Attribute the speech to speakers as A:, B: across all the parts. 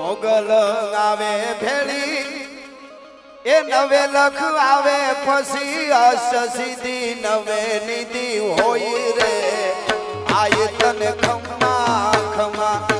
A: મોગલ આવે ભેળી એ નવે લખ આવે ફસી અસ સીધી નવે નિધિ હોય રે આય તને ખમ્મા ખમ્મા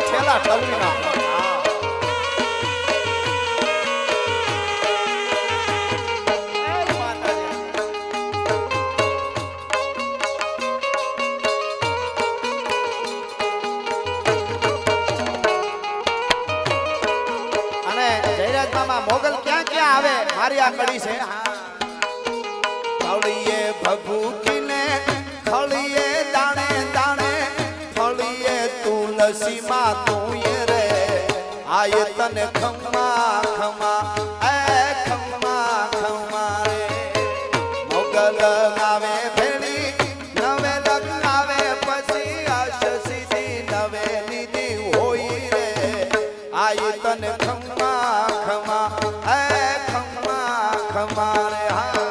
A: છેલા ઠલવી નાખો અને જયરાજ મામા મોગલ ક્યાં ક્યાં આવે મારી આ કડી છે ખળીએ ભભૂકીને ખળીએ દાણે દાણે ખળીએ તુલસી માં તું રે આય તને ખમ્મા ખમ્મા એ ખમ્મા ખમ્મા રે મોગલ આવે ભેળી નવે લગ આવે પછી આશ સીધી નવે નિધિ હોય રે આય તને ખમ્મા ખમ્મા એ ખમ્મા ખમ્મા રે હા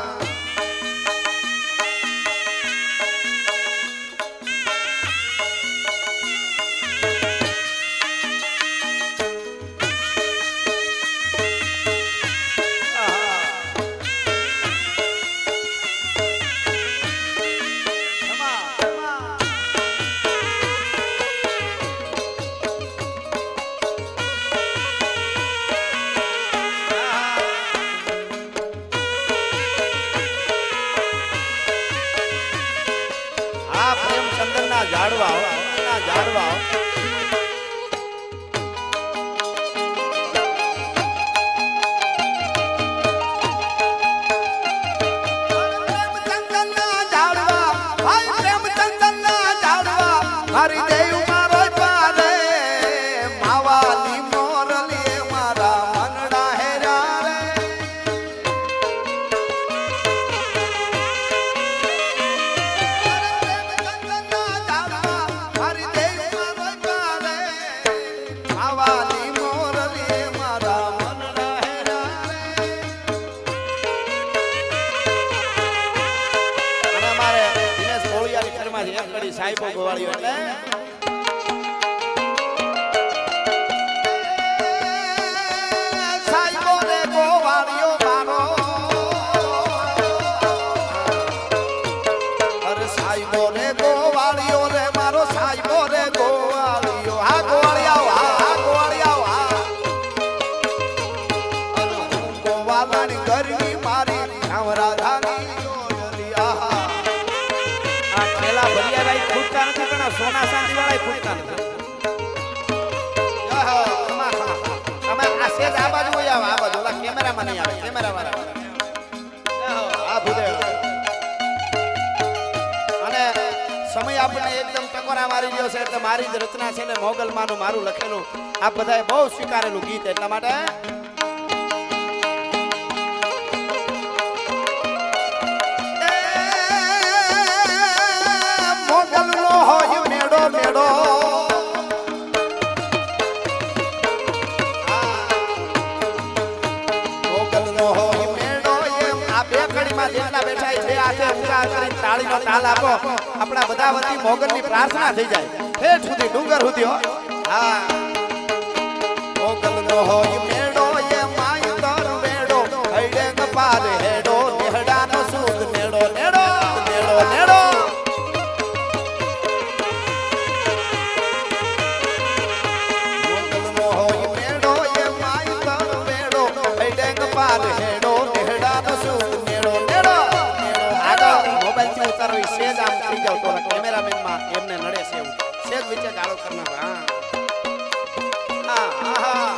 A: ઝાડવા ઝાડવા મારી દેવ મારો પારે માવાની મોરલી મારા મનડા હેરા રે મારી દેવ મારો પારે માવાની મોરલી મારા મનડા હેરા રે અને મારે દિનેશ કોળિયાની ઘરમાંથી એક કડી સાહેબો ગોવાળ્યો એટલે સાહેબો રે ગોવાળ્યો મારો અરે સાહેબો રે ગોવાળ્યો રે મારો સાહેબો રે ગોવાળ્યો હા ગોવાળિયા હા ગોવાળિયા હા અને હું ગોવાળાની ગરમી મારી રાધાની જોડલિયા આ ખેલા ભરિયાભાઈ ખૂટતા નથી પણ આ સોના ચાંદી વાળા ખૂટતા નથી તમે આ સેજ આ બાજુ હોય આ બાજુ ઓલા કેમેરામાં નહીં આવે કેમેરા વાળા આ ભૂદેવ અને સમય આપણને એકદમ ટકોરા મારી રહ્યો છે એટલે મારી જ રચના છે ને મોગલ માનું મારું લખેલું આ બધાએ બહુ સ્વીકારેલું ગીત એટલા માટે મેડો મોગલ નો હોય મેડો એમ આ બે કડીમાં જેટલા બેઠા છે આજે ઊંચા કરીને તાળીનો તાલ આપો આપણા બધા વતી મોગલની પ્રાર્થના થઈ જાય ઠેઠ સુધી ડુંગર સુધી હો હા મોગલ નો હોય મેડો એ માય તર મેડો હૈડે કપાલ હેડો નેહડાનો સૂદ મેડો નેડો નેડો નેડો હેડો નેહડાનો સૂદ નેડો નેડો નેડો આગળ મોબાઈલ થી ઉતારો સેજ આમ કરી જાવ તો કેમેરામેન માં એમને નડે છે એવું સેજ વિચે ગાળો કરના હા હા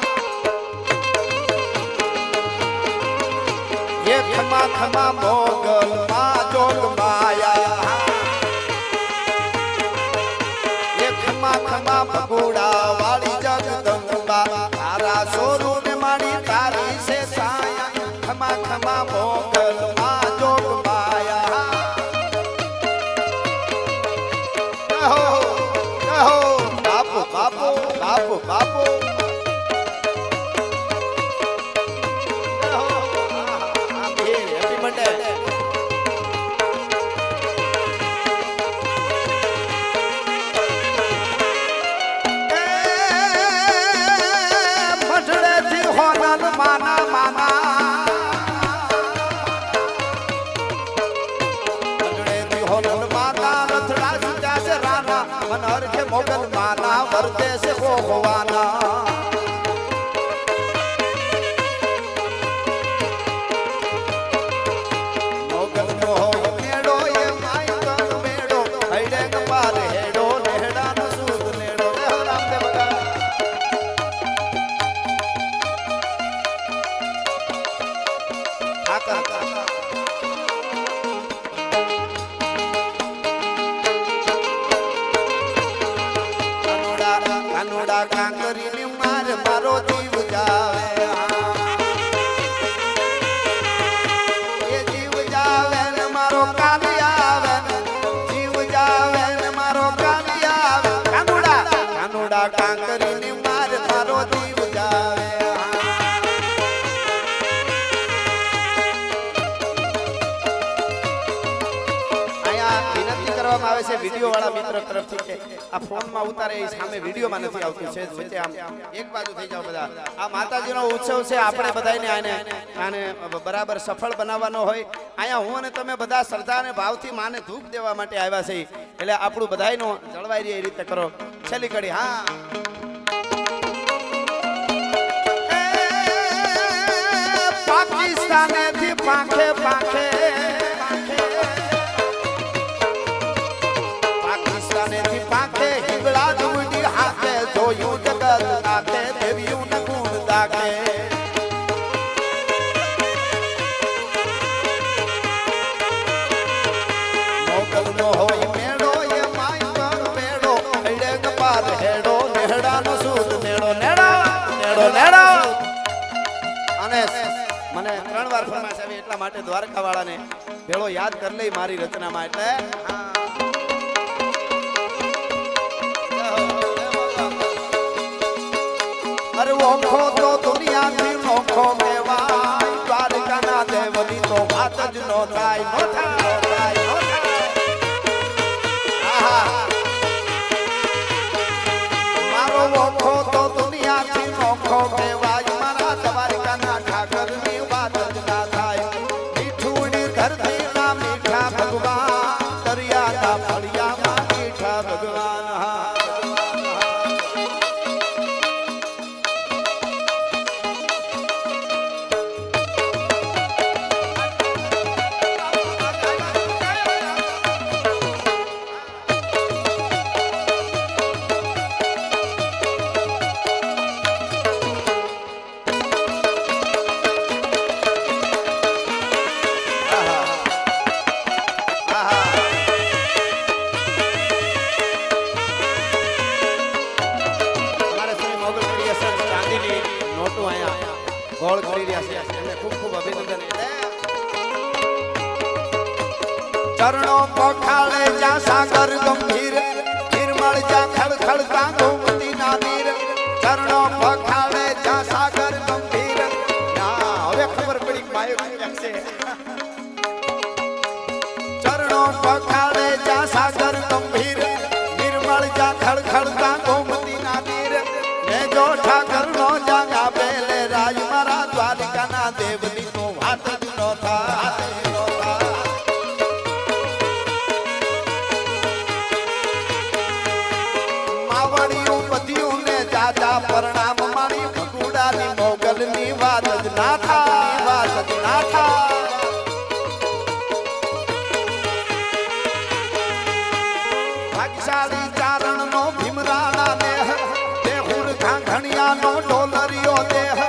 A: ये खमा खमा मोगल मा जोग माया ये खमा खमा भगोड़ा वाली जगदंबा तारा सोरू ने मानी तारी से साया खमा खमा मोगल मा जोग माया कहो बापू बापू बापू बापू मोगल माना वरते से हो होवाना मोगल मोह मेड़ो ये माई कन मेड़ो हैडे कपाल हेडो नेहड़ा न सूद नेड़ो देव रामदेव का आका कानोड़ा कांकरी ने मार मारो जीव जावे ये जीव जावे न मारो काली आवे जीव जावे न मारो काली आवे कानोड़ा कानोड़ा कांकरी ने मार मारो जीव जावे કરવામાં આવે છે વિડિયો વાળા મિત્ર તરફથી કે આ ફોન માં ઉતારે એ સામે વિડિયો માં નથી આવતું છે વચ્ચે આમ એક બાજુ થઈ જાવ બધા આ માતાજીનો ઉત્સવ છે આપણે બધાને આને બરાબર સફળ બનાવવાનો હોય આયા હું અને તમે બધા શ્રદ્ધા અને ભાવથી માને ધૂપ દેવા માટે આવ્યા છે એટલે આપણું બધાયનો જળવાઈ રહે એ રીતે કરો છેલ્લી કડી હા પાકિસ્તાનેથી પાંખે પાંખે पाखे हिगड़ा जुड़ी हाथे जोयू जगत नाथे देवियों न गुण दाखे मोगल मोहोई मेड़ो ये माई कर मेड़ो हैडे कपाल हेडो नेहड़ा नो सूद नेड़ो नेड़ा नेड़ो नेड़ा અને મને 3 વાર ફરમાઈશ આવી એટલા માટે દ્વારકા વાળાને ભેળો યાદ કરી લઈ મારી રચનામાં એટલે अरे ओखो तो दुनिया थी नोखो केवाय द्वारका ना देवनी तो बात ज नो थाय नो थाय नो थाय नो थाय आहा मारो ओखो तो दुनिया थी नोखो केवाय मारा द्वारका ना ठाकर नी बात ज ना थाय मीठूड़ी धरती ना मीठा भगवान दरिया ना फड़िया मा मीठा भगवान ગોળ કરી રહ્યા છે એમને ખૂબ ખૂબ અભિનંદન ચરણો પખાળે જા સાગર ગંભીર નિર્મળ જા ખળખળતા ગોમતી ના નીર ચરણો પખાળે જા સાગર ગંભીર ના હવે ખબર પડી માયો ક્યાં છે ચરણો પખાળે જા સાગર ગંભીર નિર્મળ જા ખળખળતા ગોમતી ના નીર ને જો ઠાકર નો જાગા બેલે રાજ મારા દ્વારિકા ના દેવની તો વાત જ નો થા માવડીઓ પતિયું ને જાજા પરણામ મારી ભગુડાની મોગલની વાત જ ના થા વાત જ ના થા ભાગ્યશાળી ચારણ નો ભીમરાણા દેહ દેહુર ઘાંઘણિયા નો ડોલરિયો દેહ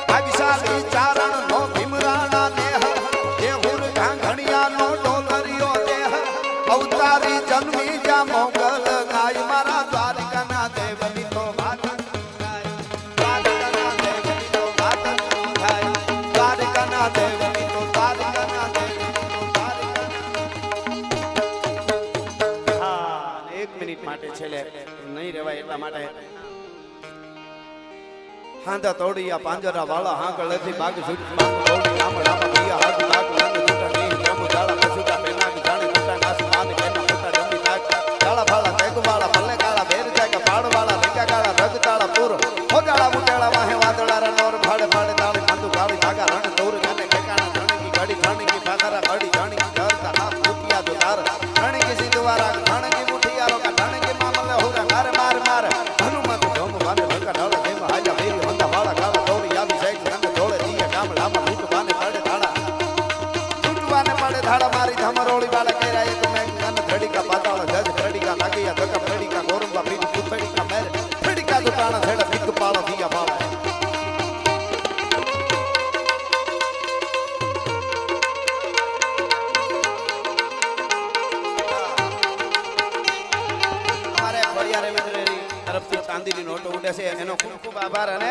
A: ભાગ્યશાળી ચારણ નો ભીમરાણા દેહ દેહુર ઘાંઘણિયા નો ડોલરિયો દેહ અવતારી જન્મી જા મોગલ ગાય મારા દ્વારકાના દેવની તો વાત દ્વારકાના દેવની તો વાત થાય દ્વારકાના દેવની તો દ્વારકાના દેવની તો દ્વારકાના હા 1 મિનિટ માટે છેલ્લે નહીં રહેવાય એટલા માટે હાંધા તોડિયા પાંજરા વાળા હાંકળ નથી બાગ સુટ બાગ તોડી આમળ આમળ દિયા હાથ બાગ નંદ જૂટા નહીં જમુ દાળા પસુટા પેનાક જાણે જૂટા નાસ માન કેના મોટા જમી નાક દાળા ફાળા તેગ વાળા ભલે કાળા બેર જાય કે પાડ વાળા લીકા કાળા રગ તાળા પૂર હોજાળા મુટેળા વાહે વાદળા રનોર ફાડે ફાડે તાળી બંદુ કાળી ભાગા રણ દોર ગાને ઠેકાણા ધણકી ગાડી ધણકી ભાગરા ગાડી ધણકી ધરતા હાથ રૂપિયા જો તાર ધણકી સિંધવારા ધણકી મુઠિયારો કા ધણકી મામલે હોરા મારે માર માર હનુમત ધોમ વાને લંકા ઢાળા દેમ હાજા મેરી હોંદા વાળા કાળા દોડી આવી જાય રંગ ધોળે દિયા ગામડામાં લૂંટવાને પડે ધાડા લૂંટવાને પડે ધાડા મારી ધમરોળી વાળા કેરાય તો મેં ગન ધડીકા પાતાળ જજ ધડીકા લાગીયા ધકા ધડીકા ગોરંબા બીજ ફૂટડીકા મેર ધડીકા તો તાણા છેડા દિગ પાળો દિયા પાળા તરફથી ચાંદીની નોટો ઉડે છે એનો ખૂબ ખૂબ આભાર અને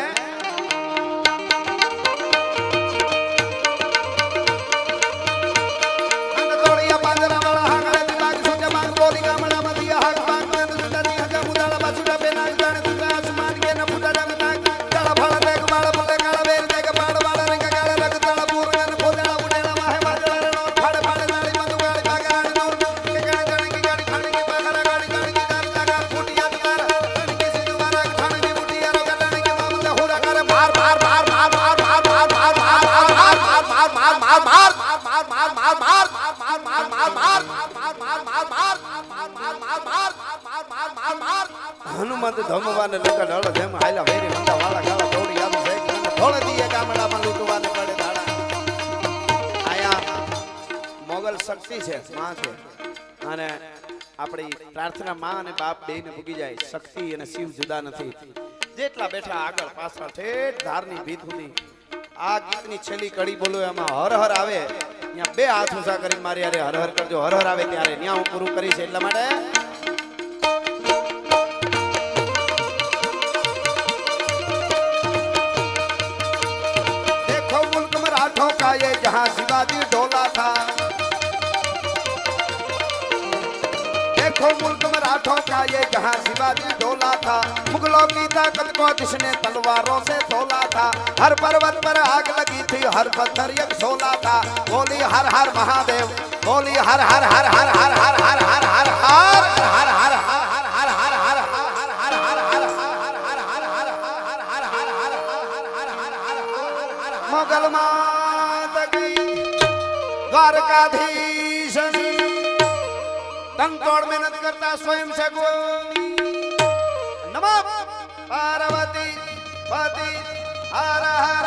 A: તોડિયા પાંજરા વાળા હાંગળે બાગ સોજા બાગ બોલી ગામડા મધ્ય હાક બાગ નંદ સુંદરી હકા મુદાળા બાસુડા બેના જાણે તુકા આસમાન કે ન ફૂટા ડગ નાક કાળા ફાળા દેગ વાળા ફૂટે કાળા બેર દેગ પાડ વાળા રંગ કાળા રગ તાળા પૂરગન ફોજાળા ઉડેલા વાહે વાદળા રે નોર ફાડે ફાડે નાળી બંદુ ગાળી ભાગાણી નોર કે ગાણી જાણી ગાડી ખાણી કે પાખરા ગાડી ગાડી દાર દાગા ફૂટિયા તાર ધણકી સિંધવારા ધણકી મુઠિયારો ગાડી કે મામલે હોરા કરે માર માર માર માર માર માર માર માર માર માર માર માર હનુમંત ધમવાને લંકા ઢાળો જેમ હાલા વેરી મંદા વાળા ગાળા દોડી આવી છે થોડે દીએ ગામડામાં લૂંટવાને પડે ધાડા આયા મોગલ શક્તિ છે માં છે અને આપણી પ્રાર્થના માં અને બાપ બેયને ભૂગી જાય શક્તિ અને શિવ જુદા નથી જેટલા બેઠા આગળ પાછળ ઠેઠ ધારની ભીત સુધી આ ગીતની છેલ્લી કડી બોલો એમાં હર હર આવે ત્યાં બે હાથ ઊંચા કરી મારી અરે હર હર કરજો હર હર આવે ત્યારે ત્યાં હું પૂરું કરીશ એટલા માટે देखो मुल्क मराठों का ये जहां शिवाजी डोला था देखो मुल्क मराठों का ये जहां शिवाजी डोला था मुगलों की ताकत को जिसने तलवारों से तोला था हर पर्वत पर आग लगी थी हर पत्थर एक सोला था बोली हर हर महादेव बोली हर हर हर हर हर हर हर हर हर हर हर हर मोगल मात की द्वारकाधीश तंतोड़ मेहनत करता स्वयं से गो नमः पार्वती पति हर हर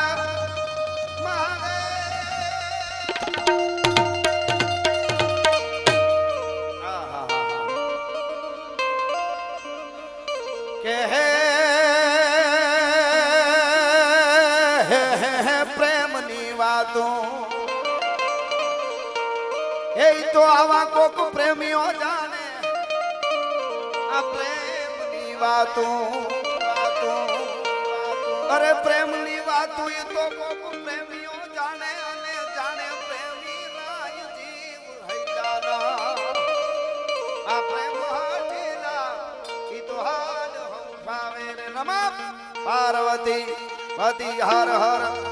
A: तो आवा कोक प्रेमियों जाने आ प्रेमनी वातों अरे प्रेमनी वातों ये तो कोक प्रेमियों जाने अने जाने प्रेमी नाय जीव है जाना आ प्रेम हठीला की तो हाल हम पावे रे नमः पार्वती पति हर हर